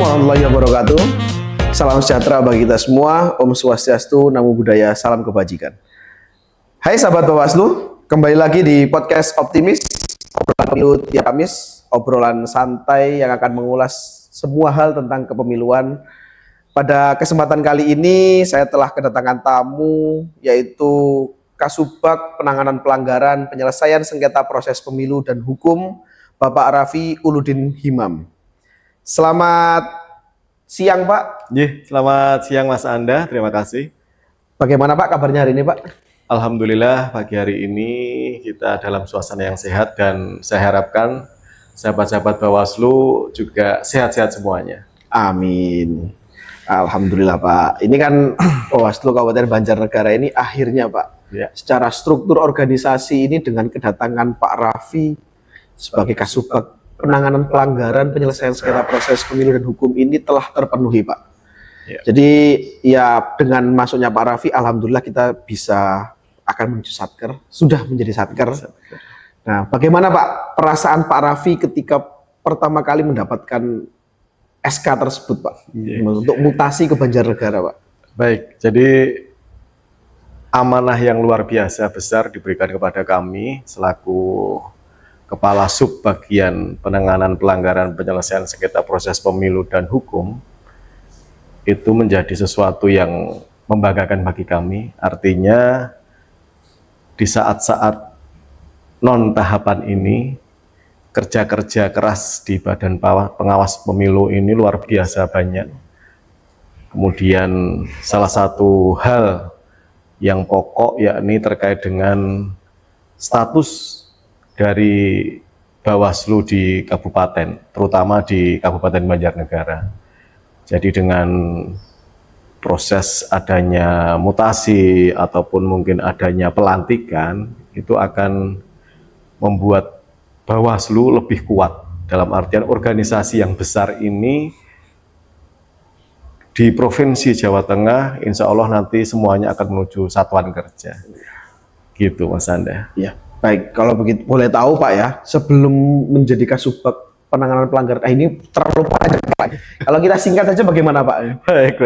warahmatullahi wabarakatuh. Salam sejahtera bagi kita semua. Om Swastiastu, Namo Buddhaya, salam kebajikan. Hai sahabat Bawaslu, kembali lagi di podcast Optimis. Obrolan pemilu tiap Kamis, obrolan santai yang akan mengulas semua hal tentang kepemiluan. Pada kesempatan kali ini saya telah kedatangan tamu, yaitu Kasubag Penanganan Pelanggaran Penyelesaian Sengketa Proses Pemilu dan Hukum, Bapak Raffi Uludin Himam. Selamat siang Pak. Selamat siang Mas Anda, terima kasih. Bagaimana Pak kabarnya hari ini Pak? Alhamdulillah pagi hari ini kita dalam suasana yang sehat dan saya harapkan sahabat-sahabat Bawaslu juga sehat-sehat semuanya. Amin. Alhamdulillah Pak. Ini kan Bawaslu Kabupaten Banjarnegara ini akhirnya Pak, secara struktur organisasi ini dengan kedatangan Pak Raffi sebagai Kasubag Penanganan Pelanggaran Penyelesaian Sengketa Proses Pemilu dan Hukum ini telah terpenuhi Pak. Jadi ya dengan masuknya Pak Raffi, alhamdulillah kita bisa akan menuju Satker, sudah menjadi Satker. Nah, bagaimana Pak perasaan Pak Raffi ketika pertama kali mendapatkan SK tersebut Pak, untuk mutasi ke Banjarnegara Pak? Baik, jadi amanah yang luar biasa besar diberikan kepada kami selaku Kepala Subbagian Penanganan Pelanggaran Penyelesaian Sengketa Proses Pemilu dan Hukum. Itu menjadi sesuatu yang membanggakan bagi kami. Artinya di saat-saat non-tahapan ini, kerja-kerja keras di Badan Pengawas Pemilu ini luar biasa banyak. Kemudian salah satu hal yang pokok yakni terkait dengan status dari Bawaslu di kabupaten, terutama di Kabupaten Banjarnegara. Jadi dengan proses adanya mutasi ataupun mungkin adanya pelantikan, itu akan membuat Bawaslu lebih kuat. Dalam artian organisasi yang besar ini di Provinsi Jawa Tengah, insya Allah nanti semuanya akan menuju satuan kerja. Gitu Mas Anda. Ya. Baik, kalau begitu boleh tahu Pak ya, sebelum menjadi Kasubag Penanganan Pelanggaran, ini terlalu panjang Pak. Kalau kita singkat saja bagaimana Pak? Baik.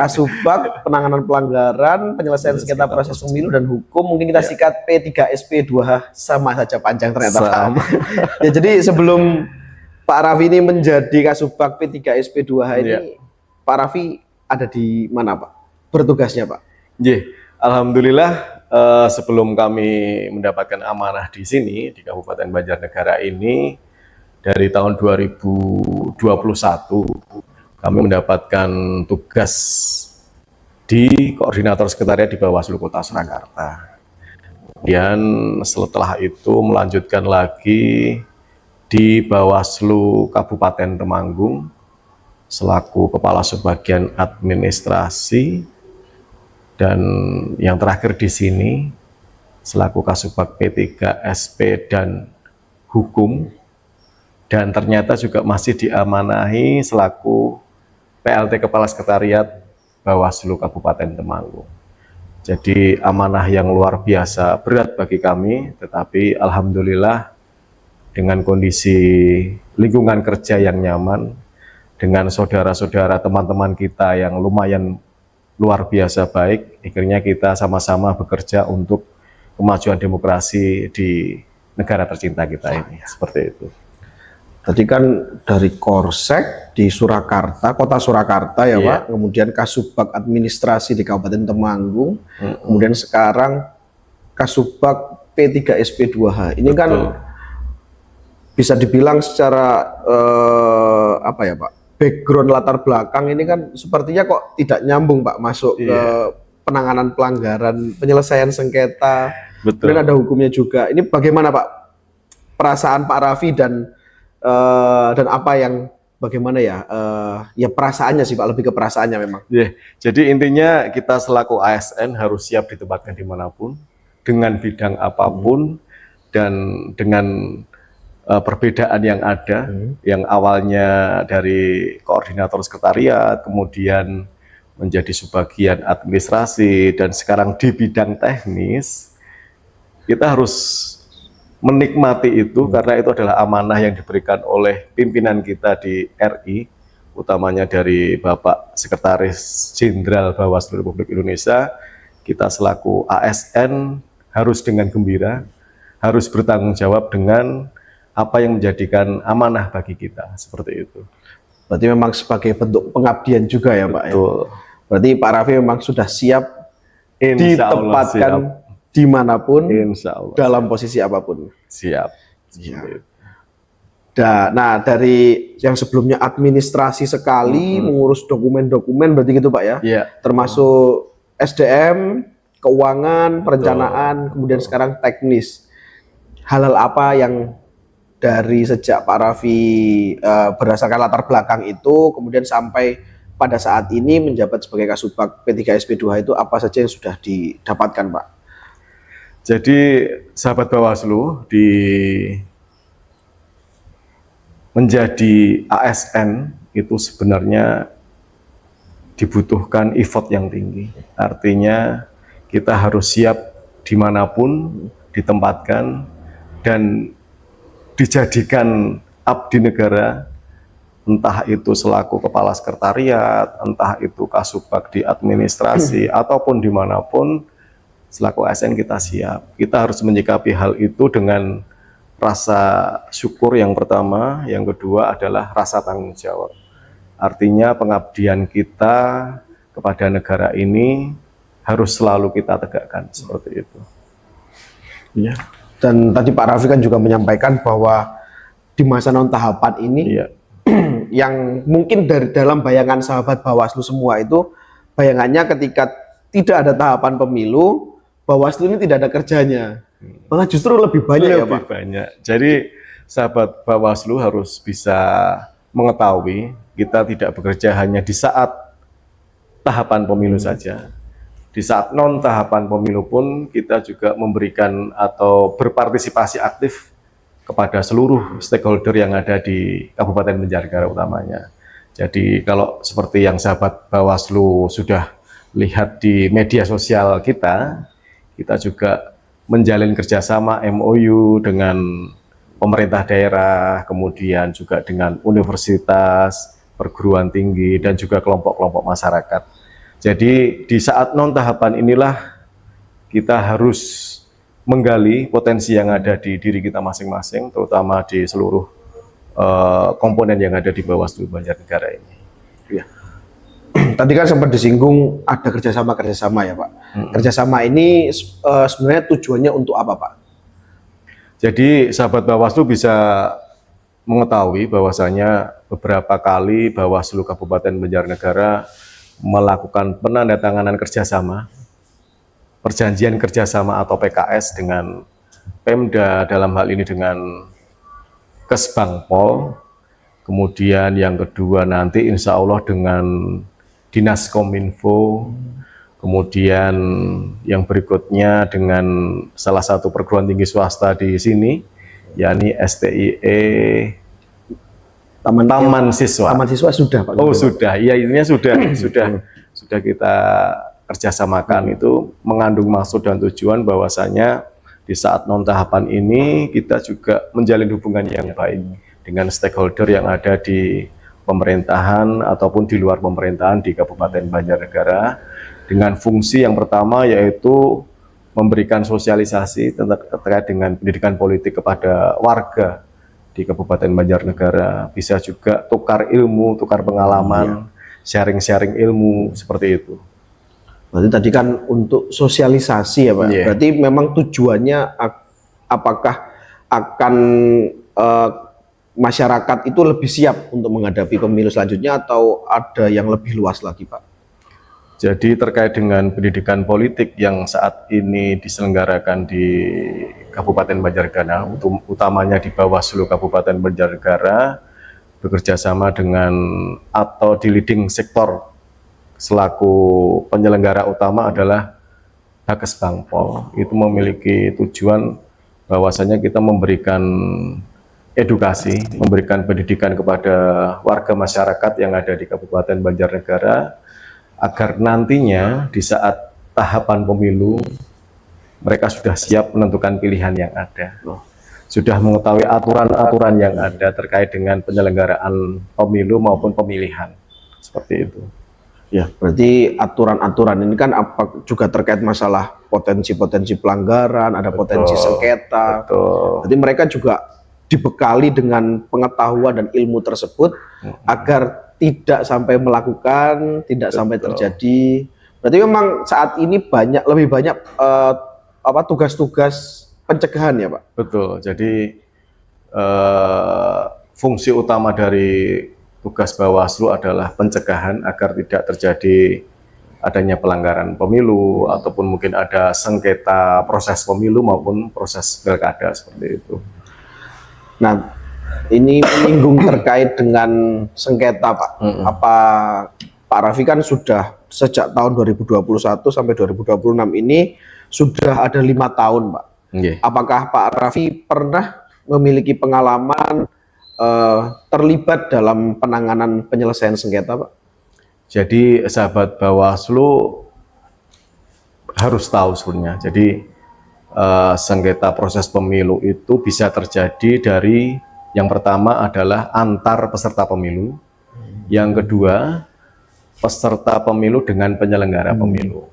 Kasubag Penanganan Pelanggaran Penyelesaian Sengketa Proses Pemilu dan Hukum, mungkin kita singkat P3SP2H, sama saja panjang ternyata Pak. Ya, jadi sebelum Pak Raffi ini menjadi Kasubag P3SP2H ini, Pak Raffi ada di mana Pak? Bertugasnya Pak? Alhamdulillah. Sebelum kami mendapatkan amanah di sini, di Kabupaten Banjarnegara ini, dari tahun 2021, kami mendapatkan tugas di Koordinator Sekretariat di Bawaslu Kota Surakarta. Kemudian setelah itu melanjutkan lagi di Bawaslu Kabupaten Temanggung, selaku Kepala Subbagian Administrasi. Dan yang terakhir di sini selaku Kasubag P3SP dan Hukum, dan ternyata juga masih diamanahi selaku PLT Kepala Sekretariat Bawaslu Kabupaten Temanggung. Jadi amanah yang luar biasa berat bagi kami, tetapi alhamdulillah dengan kondisi lingkungan kerja yang nyaman, dengan saudara-saudara teman-teman kita yang lumayan luar biasa baik, akhirnya kita sama-sama bekerja untuk kemajuan demokrasi di negara tercinta kita ini. Seperti itu. Tadi kan dari Korsek di Surakarta, kota Surakarta ya Pak, kemudian Kasubag Administrasi di Kabupaten Temanggung, kemudian sekarang Kasubag P3SP2H. Ini kan bisa dibilang secara apa ya Pak? Background latar belakang ini kan sepertinya kok tidak nyambung Pak, masuk ke penanganan pelanggaran penyelesaian sengketa, kemudian ada hukumnya juga. Ini bagaimana Pak perasaan Pak Raffi dan apa yang bagaimana ya perasaannya sih Pak, lebih ke perasaannya memang. Jadi intinya kita selaku ASN harus siap ditempatkan dimanapun, dengan bidang apapun, dan dengan perbedaan yang ada, yang awalnya dari koordinator sekretariat, kemudian menjadi subbagian administrasi, dan sekarang di bidang teknis, kita harus menikmati itu karena itu adalah amanah yang diberikan oleh pimpinan kita di RI utamanya dari Bapak Sekretaris Jenderal Bawaslu Republik Indonesia, kita selaku ASN harus dengan gembira, harus bertanggung jawab dengan apa yang menjadikan amanah bagi kita, seperti itu. Berarti memang sebagai bentuk pengabdian juga ya Pak ya. Betul. Berarti Pak Raffi memang sudah siap Insya Allah ditempatkan siap. dimanapun, Insya Allah dalam posisi apapun. siap. Ya. Nah, dari yang sebelumnya administrasi sekali, mengurus dokumen-dokumen, berarti gitu Pak ya? Iya. Termasuk SDM, keuangan, perencanaan, kemudian sekarang teknis. Hal-hal apa yang dari sejak Pak Raffi berdasarkan latar belakang itu, kemudian sampai pada saat ini menjabat sebagai Kasubag P3SP2 itu apa saja yang sudah didapatkan Pak? Jadi sahabat Bawaslu menjadi ASN itu sebenarnya dibutuhkan effort yang tinggi. Artinya kita harus siap dimanapun ditempatkan dan dijadikan abdi negara, entah itu selaku kepala sekretariat, entah itu kasubag di administrasi, ataupun dimanapun selaku ASN kita siap. Kita harus menyikapi hal itu dengan rasa syukur yang pertama, yang kedua adalah rasa tanggung jawab. Artinya pengabdian kita kepada negara ini harus selalu kita tegakkan, seperti itu. Ya. Dan tadi Pak Raffi kan juga menyampaikan bahwa di masa non tahapan ini, Iya. yang mungkin dari dalam bayangan sahabat Bawaslu semua itu, bayangannya ketika tidak ada tahapan pemilu, Bawaslu ini tidak ada kerjanya. Malah justru lebih banyak ya Pak? Lebih banyak. Jadi sahabat Bawaslu harus bisa mengetahui kita tidak bekerja hanya di saat tahapan pemilu saja. Di saat non tahapan pemilu pun kita juga memberikan atau berpartisipasi aktif kepada seluruh stakeholder yang ada di Kabupaten Banjarnegara utamanya. Jadi kalau seperti yang sahabat Bawaslu sudah lihat di media sosial kita juga menjalin kerjasama MOU dengan pemerintah daerah, kemudian juga dengan universitas, perguruan tinggi, dan juga kelompok-kelompok masyarakat. Jadi di saat non tahapan inilah kita harus menggali potensi yang ada di diri kita masing-masing, terutama di seluruh komponen yang ada di Bawaslu Banjarnegara ini. Ya. Tadi kan sempat disinggung ada kerjasama ya Pak. Kerjasama ini sebenarnya tujuannya untuk apa Pak? Jadi sahabat Bawaslu bisa mengetahui bahwasanya beberapa kali Bawaslu Kabupaten Banjarnegara melakukan penandatanganan kerjasama, perjanjian kerjasama atau PKS dengan Pemda, dalam hal ini dengan Kesbangpol, kemudian yang kedua nanti insya Allah dengan Dinas Kominfo, kemudian yang berikutnya dengan salah satu perguruan tinggi swasta di sini, yakni STIE Taman Siswa. Taman Siswa sudah Pak? Oh sudah, iya intinya sudah kita kerjasamakan. Itu mengandung maksud dan tujuan bahwasanya di saat non tahapan ini kita juga menjalin hubungan yang baik dengan stakeholder yang ada di pemerintahan ataupun di luar pemerintahan di Kabupaten Banjarnegara, dengan fungsi yang pertama yaitu memberikan sosialisasi terkait dengan pendidikan politik kepada warga di Kabupaten Banjarnegara, bisa juga tukar ilmu, tukar pengalaman, sharing-sharing ilmu, seperti itu. Berarti tadi kan untuk sosialisasi ya Pak. Berarti memang tujuannya apakah akan masyarakat itu lebih siap untuk menghadapi pemilu selanjutnya atau ada yang lebih luas lagi Pak? Jadi terkait dengan pendidikan politik yang saat ini diselenggarakan di Kabupaten Banjarnegara, utamanya di Bawaslu Kabupaten Banjarnegara, bekerja sama dengan atau di leading sektor selaku penyelenggara utama adalah Kesbangpol. Itu memiliki tujuan bahwasanya kita memberikan edukasi, memberikan pendidikan kepada warga masyarakat yang ada di Kabupaten Banjarnegara, agar nantinya di saat tahapan pemilu mereka sudah siap menentukan pilihan yang ada. sudah mengetahui aturan-aturan yang ada terkait dengan penyelenggaraan pemilu maupun pemilihan. Seperti itu. Ya, berarti aturan-aturan ini kan apa juga terkait masalah potensi-potensi pelanggaran, ada potensi sengketa. Betul. Jadi mereka juga dibekali dengan pengetahuan dan ilmu tersebut agar tidak sampai melakukan, tidak sampai terjadi. Berarti memang saat ini lebih banyak tugas-tugas pencegahan ya, Pak? Betul. Jadi fungsi utama dari tugas Bawaslu adalah pencegahan agar tidak terjadi adanya pelanggaran pemilu ataupun mungkin ada sengketa proses pemilu maupun proses pilkada seperti itu. Nah, ini menyinggung terkait dengan sengketa, Pak. Apa Pak Raffi kan sudah sejak tahun 2021 sampai 2026 ini sudah ada 5 tahun, Pak. Apakah Pak Raffi pernah memiliki pengalaman terlibat dalam penanganan penyelesaian sengketa, Pak? Jadi sahabat Bawaslu harus tahu sebenarnya. Jadi sengketa proses pemilu itu bisa terjadi dari yang pertama adalah antar peserta pemilu, yang kedua peserta pemilu dengan penyelenggara pemilu.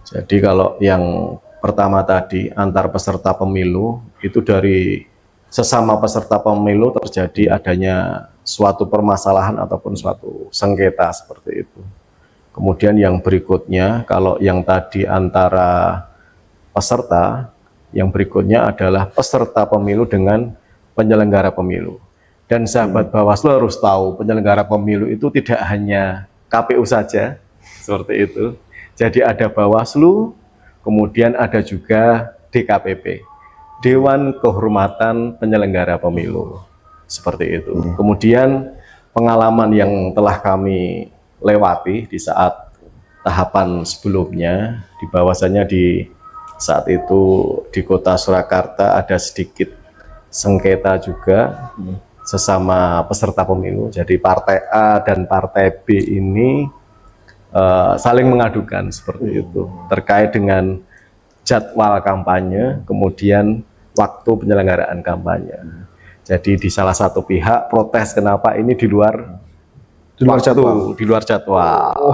Jadi kalau yang pertama tadi antar peserta pemilu itu dari sesama peserta pemilu terjadi adanya suatu permasalahan ataupun suatu sengketa seperti itu. Kemudian yang berikutnya, kalau yang tadi antara peserta, yang berikutnya adalah peserta pemilu dengan penyelenggara pemilu. Dan sahabat Bawaslu harus tahu, penyelenggara pemilu itu tidak hanya KPU saja, seperti itu. Jadi ada Bawaslu, kemudian ada juga DKPP. Dewan Kehormatan Penyelenggara Pemilu, seperti itu. Kemudian pengalaman yang telah kami lewati di saat tahapan sebelumnya, di bahwasanya di saat itu di Kota Surakarta ada sedikit sengketa juga sesama peserta pemilu. Jadi Partai A dan Partai B ini saling mengadukan seperti itu terkait dengan jadwal kampanye, kemudian waktu penyelenggaraan kampanye. Jadi di salah satu pihak protes kenapa ini di luar jadwal,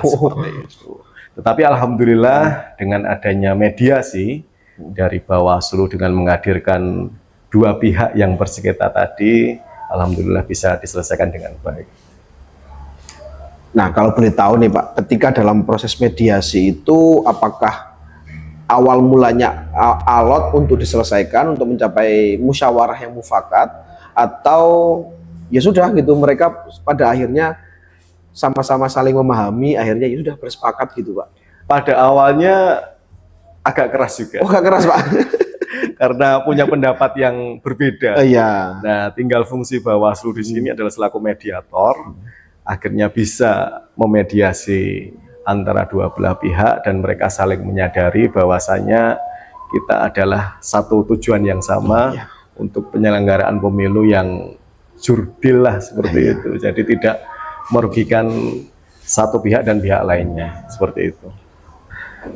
seperti itu. Tetapi alhamdulillah dengan adanya mediasi dari Bawaslu dengan menghadirkan dua pihak yang bersengketa tadi, alhamdulillah bisa diselesaikan dengan baik. Nah, kalau boleh tahu nih Pak, ketika dalam proses mediasi itu apakah awal mulanya alot untuk diselesaikan, untuk mencapai musyawarah yang mufakat, atau ya sudah gitu mereka pada akhirnya sama-sama saling memahami, akhirnya ya sudah bersepakat gitu, Pak? Pada awalnya agak keras juga. Oh, agak keras, Pak. Karena punya pendapat yang berbeda. Iya. Nah, tinggal fungsi Bawaslu di sini adalah selaku mediator, akhirnya bisa memediasi antara dua belah pihak dan mereka saling menyadari bahwasanya kita adalah satu tujuan yang sama untuk penyelenggaraan pemilu yang jurdil lah seperti itu. Jadi tidak merugikan satu pihak dan pihak lainnya seperti itu.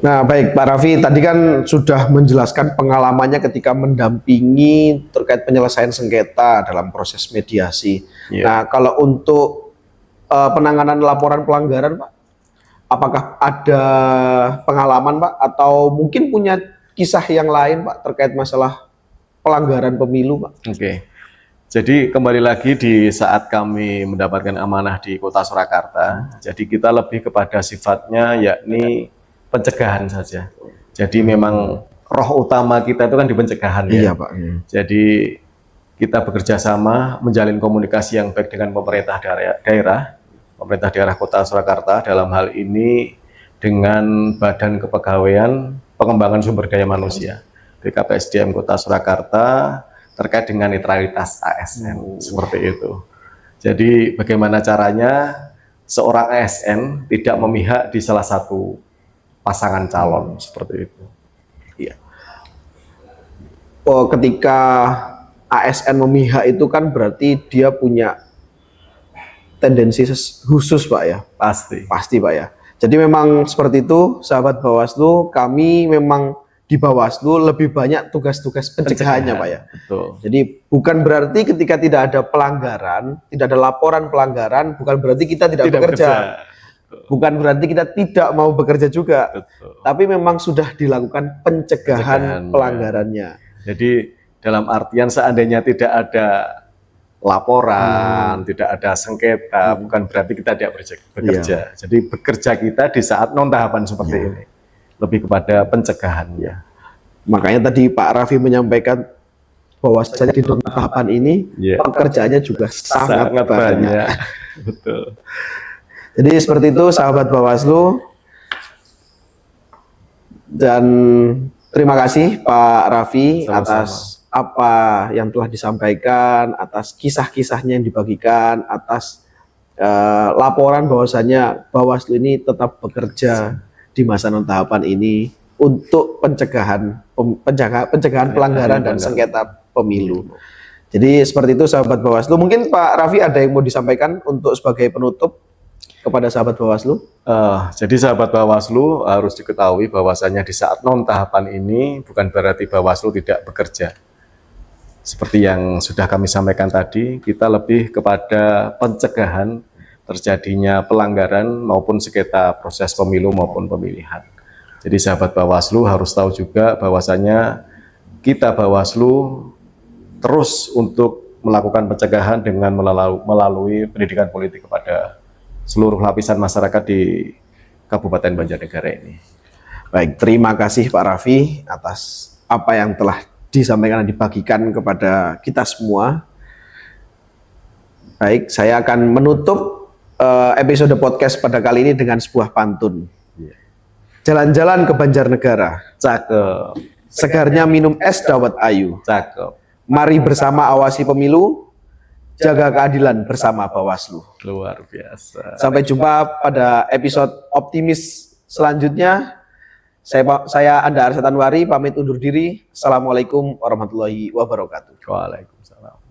Nah, baik Pak Raffi, tadi kan sudah menjelaskan pengalamannya ketika mendampingi terkait penyelesaian sengketa dalam proses mediasi. Nah, kalau untuk penanganan laporan pelanggaran, Pak, apakah ada pengalaman, Pak, atau mungkin punya kisah yang lain, Pak, terkait masalah pelanggaran pemilu, Pak? Oke. Jadi kembali lagi di saat kami mendapatkan amanah di Kota Surakarta, jadi kita lebih kepada sifatnya yakni pencegahan saja. Jadi memang roh utama kita itu kan di pencegahan ya. Iya, Pak. Jadi kita bekerja sama menjalin komunikasi yang baik dengan pemerintah daerah Kota Surakarta, dalam hal ini dengan Badan Kepegawaian Pengembangan Sumber Daya Manusia BKPSDM Kota Surakarta terkait dengan netralitas ASN seperti itu. Jadi bagaimana caranya seorang ASN tidak memihak di salah satu pasangan calon seperti itu. Iya. Oh, ketika ASN memihak itu kan berarti dia punya tendensi khusus, Pak ya? Pasti. Pasti, Pak ya. Jadi memang seperti itu, sahabat Bawaslu, kami memang di Bawaslu lebih banyak tugas-tugas pencegahannya, Pak ya. Betul. Jadi bukan berarti ketika tidak ada pelanggaran, tidak ada laporan pelanggaran, bukan berarti kita tidak bekerja. Bukan berarti kita tidak mau bekerja juga. Betul. Tapi memang sudah dilakukan pencegahan pelanggarannya. Jadi dalam artian seandainya tidak ada laporan, tidak ada sengketa, bukan berarti kita tidak bekerja. Jadi bekerja kita di saat non tahapan seperti ini, lebih kepada pencegahannya. Makanya tadi Pak Raffi menyampaikan bahwasanya di non tahapan ini pekerjaannya juga sangat banyak. Betul. Jadi seperti itu sahabat Bawaslu, dan terima kasih Pak Raffi atas apa yang telah disampaikan, atas kisah-kisahnya yang dibagikan, atas laporan bahwasanya Bawaslu ini tetap bekerja di masa non tahapan ini untuk pencegahan pelanggaran dan sengketa pemilu. Jadi seperti itu sahabat Bawaslu. Mungkin Pak Raffi ada yang mau disampaikan untuk sebagai penutup kepada sahabat Bawaslu? Jadi sahabat Bawaslu harus diketahui bahwasanya di saat non tahapan ini bukan berarti Bawaslu tidak bekerja. Seperti yang sudah kami sampaikan tadi, kita lebih kepada pencegahan terjadinya pelanggaran maupun sengketa proses pemilu maupun pemilihan. Jadi sahabat Bawaslu harus tahu juga bahwasanya kita Bawaslu terus untuk melakukan pencegahan dengan melalui pendidikan politik kepada seluruh lapisan masyarakat di Kabupaten Banjarnegara ini. Baik, terima kasih Pak Raffi atas apa yang telah disampaikan dan dibagikan kepada kita semua. Baik, saya akan menutup episode podcast pada kali ini dengan sebuah pantun. Jalan-jalan ke Banjarnegara, cakep. Segarnya minum es dawet ayu, cakep. Mari bersama awasi pemilu, jaga keadilan bersama Bawaslu. Luar biasa. Sampai jumpa pada episode optimis selanjutnya. Saya Anda Arsyad Anwari pamit undur diri. Assalamualaikum warahmatullahi wabarakatuh. Waalaikumsalam.